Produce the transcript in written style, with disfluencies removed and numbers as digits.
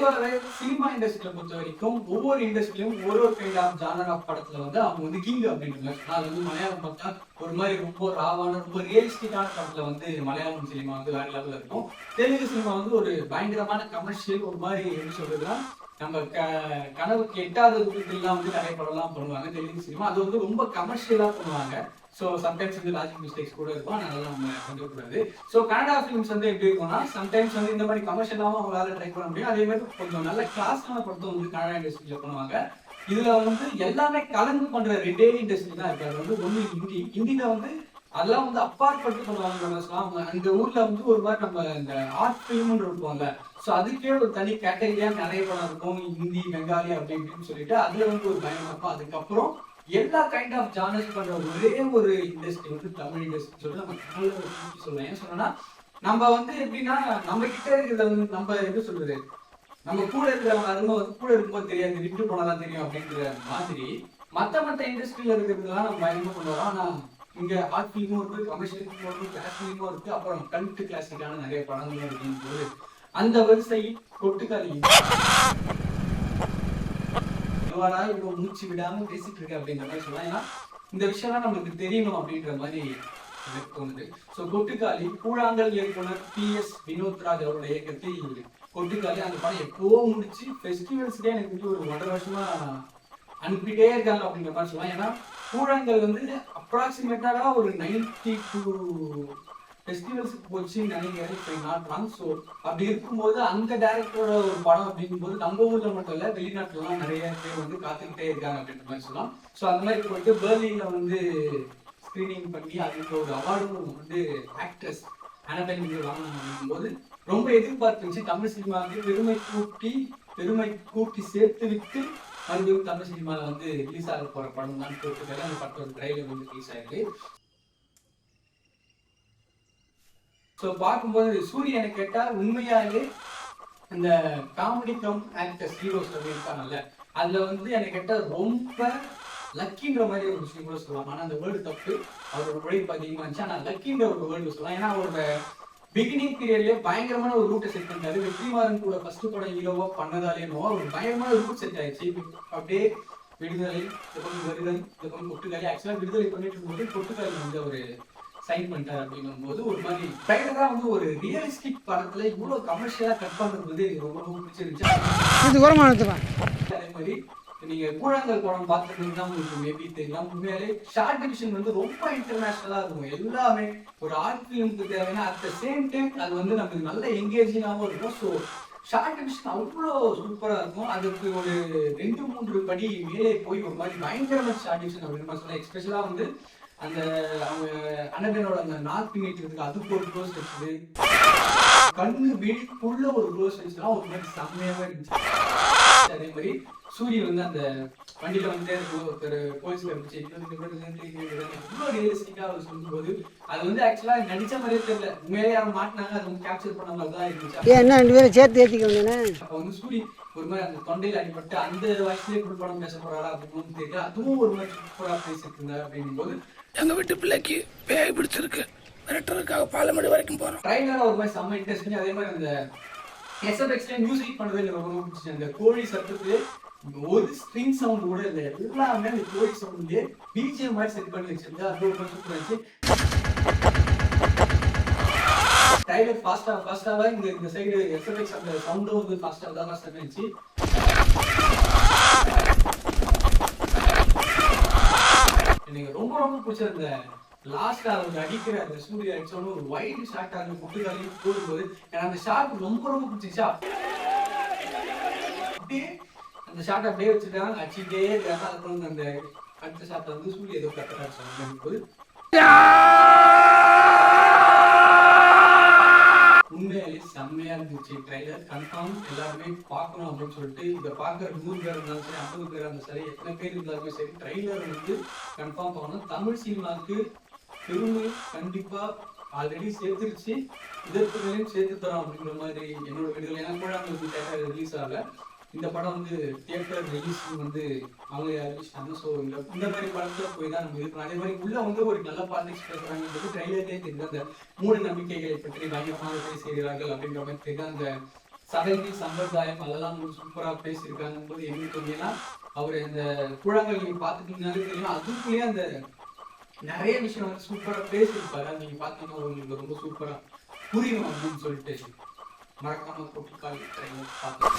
பொதுவாகவே சினிமா இண்டஸ்ட்ரியில பொறுத்த வரைக்கும் ஒவ்வொரு இண்டஸ்ட்ரியிலும் ஒரு கைண்ட் ஆஃப் ஜானர் ஆஃப் படத்துல வந்து அவங்க வந்து கிங் அப்படின்ற அது வந்து மலையாளம் பார்த்தா ஒரு மாதிரி ரொம்ப ராவான ரொம்ப ரியலிஸ்டிக்கான படத்துல வந்து மலையாளம் சினிமா வந்து வேற லெவலில் இருக்கும். தெலுங்கு சினிமா வந்து ஒரு பயங்கரமான கமர்ஷியல் ஒரு மாதிரி எப்படி சொல்றதுன்னா நம்ம கனவுக்கு எட்டாவது எல்லாம் வந்து நிறைய படம்லாம் பண்ணுவாங்க தெலுங்கு சினிமா. அது வந்து ரொம்ப கமர்ஷியலா பண்ணுவாங்க. ஸோ சம்டைம்ஸ் வந்து லாஜிக் மிஸ்டேக்ஸ் கூட இருக்கும், அதெல்லாம் நம்ம கண்டுக்கூடாது. ஸோ கனடா ஃபிலிம்ஸ் வந்து எப்படி இருக்கும்னா சம்டைம்ஸ் வந்து இந்த மாதிரி கமர்ஷியலாகவும் அவங்களால ட்ரை பண்ண முடியும். அதே மாதிரி கொஞ்சம் நல்ல கிளாஸான படத்தை வந்து கனடா இண்டஸ்ட்ரியில பண்ணுவாங்க. இதுல வந்து எல்லாமே கலந்து பண்ற ரெண்டே இண்டஸ்ட்ரி தான் இருக்கு. அது வந்து ஒண்ணு ஹிந்தியில வந்து அதெல்லாம் வந்து அப்பாற்பட்டு பண்ணுவாங்க. அந்த ஊர்ல வந்து ஒரு மாதிரி நம்ம இந்த ஆர்ட் ஃபிலிம்னு இருப்போம்ல, ஸோ அதுக்கே ஒரு தனி கேட்டகரியா நிறைய படம் இருக்கும், ஹிந்தி பெங்காலி அப்படி இப்படின்னு சொல்லிட்டு அதுல வந்து ஒரு பயணம் இருக்கும். அதுக்கப்புறம் எல்லா கைண்ட் ஆஃப் ஜானர்ஸ் பண்ற ஒரே ஒரு இண்டஸ்ட்ரி வந்து தமிழ் இண்டஸ்ட்ரி சொல்லிட்டு நம்ம தமிழ் சொல்லுவேன். ஏன் சொன்னா நம்ம வந்து எப்படின்னா நம்ம கிட்ட இருக்கிறத வந்து நம்ம எப்படி சொல்றது, நம்ம கூட இருக்கிறவங்க அருமை வந்து கூட இருக்கும்போது தெரியாது, விட்டு போனதான் தெரியும் அப்படின்ற மாதிரி மத்த இண்டஸ்ட்ரியில இருக்கிறதுலாம் நம்ம பயணமா பண்ணுவோம். ஆனா இங்க ஆர்ட் ஃபிலிமும் இருக்கு, கமர்ஷியல் ஃபிலிமும் இருக்கு, கிளாஸ் ஃபிலிமும் இருக்கு, அப்புறம் கல்ட் கிளாசிக்கான நிறைய படங்களும் இருக்குன்னு போது அந்த வரிசையில் கொட்டுக்காளி இவ்வளவு மூச்சு விடாம பேசிட்டு இருக்கு அப்படின்ற மாதிரி சொல்லலாம். ஏன்னா இந்த விஷயம்லாம் நம்மளுக்கு தெரியணும் அப்படின்ற மாதிரி எனக்கு தோணுது. ஸோ கொட்டுக்காளி கூழாங்கல் இயக்குனர் PS வினோத்ராஜ் அவரோட இயக்கத்தில் கொட்டுக்காளி அந்த படம் எப்போ முடிச்சு ஃபெஸ்டிவல்ஸ்க்கே எனக்கு வந்து ஒரு 1.5 வருஷமா அனுப்பிட்டே இருக்காங்க அப்படின்ற மாதிரி சொல்லலாம். ஏன்னா கூழாங்கல் வந்து அப்ராக்சிமேட்டாக ஒரு 92 ஃபெஸ்டிவல்ஸுக்கு போச்சுன்னு நினைக்கிறேன், நாட் ராங். ஸோ அப்படி இருக்கும்போது அந்த டேரக்டரோட ஒரு படம் அப்படிங்கும்போது நம்ம ஊர்ல மட்டும் இல்லை வெளிநாட்டுலாம் நிறைய பேர் வந்து காத்துக்கிட்டே இருக்காங்க அப்படின்ற மாதிரி சொல்லலாம். ஸோ அந்த மாதிரி போயிட்டு பெர்லின்ல வந்து ஸ்க்ரீனிங் பண்ணி அதுக்கு ஒரு அவார்டும் வந்து ஆக்ட்ரஸ் அனபெல் வாங்கணும் போது ரொம்ப எதிர்பார்த்துச்சு. தமிழ் சினிமாவுக்கு பெருமை கூட்டி சேர்த்து விட்டு மறுபடியும் தமிழ் சினிமாவில் வந்து ரிலீஸ் ஆக போற படம் தான் போட்டுக்காரு. அந்த படத்தோட ட்ரைலர் வந்து ரிலீஸ் ஆயிருக்கு. ஸோ பார்க்கும்போது சூரியனை கேட்டா உண்மையாலே இந்த காமெடி கம் ஆக்டர்ஸ் ஹீரோஸ் இருக்காங்கல்ல, அதுல வந்து எனக்கு கேட்டா ரொம்ப லக்கின்ற மாதிரி ஒரு விஷயம் கூட சொல்லலாம். ஆனா அந்த வேர்டு தப்பு, அவரோட உழைப்பு அதிகமா இருந்துச்சு. ஆனா லக்கின்ற ஒரு வேர்டு சொல்லலாம். ஏன்னா அவரோட பிகினிங் பீரியட்லயே பயங்கரமான ஒரு ரூட்டை செட் பண்ணிட்டாரு. வெற்றிமாறன் கூட ஃபர்ஸ்ட் படம் ஹீரோவா பண்ணதாலேனோ ஒரு பயங்கரமான ரூட் செட் ஆயிடுச்சு. அப்படியே விடுதலை வருதல் கொட்டுக்காளி ஆக்சுவலா விடுதலை பண்ணிட்டு இருக்கும்போது கொட்டுக்காளி வந்து ஒரு சைன் பண்ணிட்டார் அப்படிங்கும் போது ஒரு மாதிரி ட்ரைலரா வந்து ஒரு ரியலிஸ்டிக் படத்துல இவ்வளவு கமர்ஷியலா கட் பண்றது ரொம்ப பிடிச்சிருந்துச்சு. அதே மாதிரி நீங்க கூழாங்கல் படம் பார்த்துருந்தீங்கன்னா உங்களுக்கு மேபி தெரியலாம். உண்மையாலே ஷார்ட் டிவிஷன் வந்து ரொம்ப இன்டர்நேஷனலா இருக்கும். எல்லாமே ஒரு ஆர்ட் ஃபிலிமுக்கு தேவைன்னா அட் த சேம் டைம் அது வந்து நமக்கு நல்ல என்கேஜிங்காகவும் இருக்கும். ஸோ ஷார்ட் டிவிஷன் அவ்வளோ சூப்பரா இருக்கும். அதுக்கு ஒரு 2-3 படி மேலே போய் ஒரு மாதிரி பயங்கரமான ஷார்ட் டிவிஷன் அப்படின்னு சொல்லலாம். எஸ்பெஷலா வந்து அந்த அவங்க அனபெலோட அந்த நாக்கு நீட்டுறதுக்கு அதுக்கு ஒரு க்ளோஸ் வச்சுது, கண்ணு விழிக்குள்ள ஒரு க்ளோஸ் வச்சுதான் ஒரு மாதிரி செம்மையாவே இருந்துச்சு. அதே மாதிரி சூரியன் வந்து அந்த வண்டியில வந்து ஒருத்தர் போலீஸ் இருந்துச்சு இவ்வளோ ரியலிஸ்டிக்கா அவர் சொல்லும் போது அது வந்து ஆக்சுவலா நடிச்ச மாதிரியே தெரியல, உண்மையிலே யாரும் மாட்டினாங்க, அது வந்து கேப்சர் பண்ண மாதிரி தான் இருந்துச்சு. என்ன 2 பேரும் சேர்த்து ஏற்றிக்கோங்க. அப்போ வந்து சூரியன் ஒரு மாதிரி அந்த தொண்டையில் அடிபட்டு அந்த வயசுலேயே கூட படம் பேச போறாரா அப்படின்னு தெரியல. அதுவும் ஒரு மாதிரி சூப்பரா பேசிட்டு இருந்தா அப்படிங்கும் போது எங்க வீட்டு பிள்ளைக்கு பேய் பிடிச்சிருக்கு, மிரட்டருக்காக பாலமேடு வரைக்கும் போறோம். ட்ரைலரா ஒரு மாதிரி செம்ம இன்ட்ரெஸ்டிங். அதே மாதிரி அந்த SFX மியூசிக் பண்ணது எனக்கு ரொம்ப பிடிச்சிச்சு. அந்த கோழி சத்தத்துக்கு ஒரு ஸ்ட்ரிங் சவுண்ட் கூட இல்லை, எல்லாமே அந்த கோழி சவுண்ட்லயே பிஜிஎம் மாதிரி செட் பண்ணி வச்சிருந்தா அது ரொம்ப சூப்பரா இருந்துச்சு. ட்ரைலர் ஃபாஸ்டாக இந்த சைடு SFX அந்த சவுண்டும் வந்து ஃபாஸ்டாக இருந்துச்சு. எனக்கு ரொம்ப ரொம்ப பிடிச்சிருந்த லாஸ்டா அவங்க அடிக்கிற அந்த சூரிய அடிச்சோன்னு ஒரு வைட் ஷாட் ஆகுது கொட்டுக்காளி போடும்போது எனக்கு அந்த ஷாட் ரொம்ப ரொம்ப பிடிச்சிச்சா. அப்படியே அந்த ஷாட் அப்படியே வச்சுட்டாங்க, அடிச்சுட்டே இருக்காங்க. அப்புறம் அந்த அடுத்த ஷாட் வந்து சூரிய ஏதோ கத்துறாரு சொல்லும்போது உண்மையாலே செம்மையா இருந்துச்சு. ட்ரைலர் கன்ஃபார்ம் எல்லாருமே பார்க்கணும் அப்படின்னு சொல்லிட்டு இதை பார்க்குற 100 பேர் இருந்தாலும் சரி 50 பேர் இருந்தாலும் சரி எத்தனை பேர் இருந்தாலுமே சரி ட்ரைலர் வந்து கன்ஃபார்ம் பார்க்கணும். தமிழ் சினிமாவுக்கு பெருமை கண்டிப்பா ஆல்ரெடி சேர்த்துருச்சு, இதற்கு மேலேயும் சேர்த்து தரோம் அப்படிங்கிற மாதிரி என்னோட வீடுகள். ஏன்னா கூட அவங்களுக்கு தேட்டர் ரிலீஸ் ஆகல, இந்த படம் வந்து தியேட்டர் ரிலீஸ் வந்து அவங்க அறிவிச்சிட்டாங்க. ஸோ இந்த மாதிரி படத்துல போய் தான் நம்ம இருக்கணும். அதே மாதிரி உள்ள வந்து ஒரு நல்ல பாலிடிக்ஸ் பேசுறாங்க ட்ரைலர்லேயே தெரியுது. அந்த மூட நம்பிக்கைகளை பற்றி பயங்கரமாக பேசுகிறார்கள் அப்படின்ற மாதிரி தெரியுது. அந்த சடங்கு சம்பிரதாயம் அதெல்லாம் சூப்பரா பேசியிருக்காங்க போது எங்களுக்கு அப்படின்னா அவர் இந்த குழந்தைகள் நீங்க பார்த்துட்டீங்கன்னாலே தெரியும். அதுக்குள்ளேயே அந்த நிறைய விஷயம் வந்து சூப்பரா பேசியிருப்பாரு. அது நீங்க பார்த்தீங்கன்னா உங்களுக்கு ரொம்ப சூப்பரா புரியும் அப்படின்னு சொல்லிட்டு மறக்காம தொட்டிக்கால் பார்த்து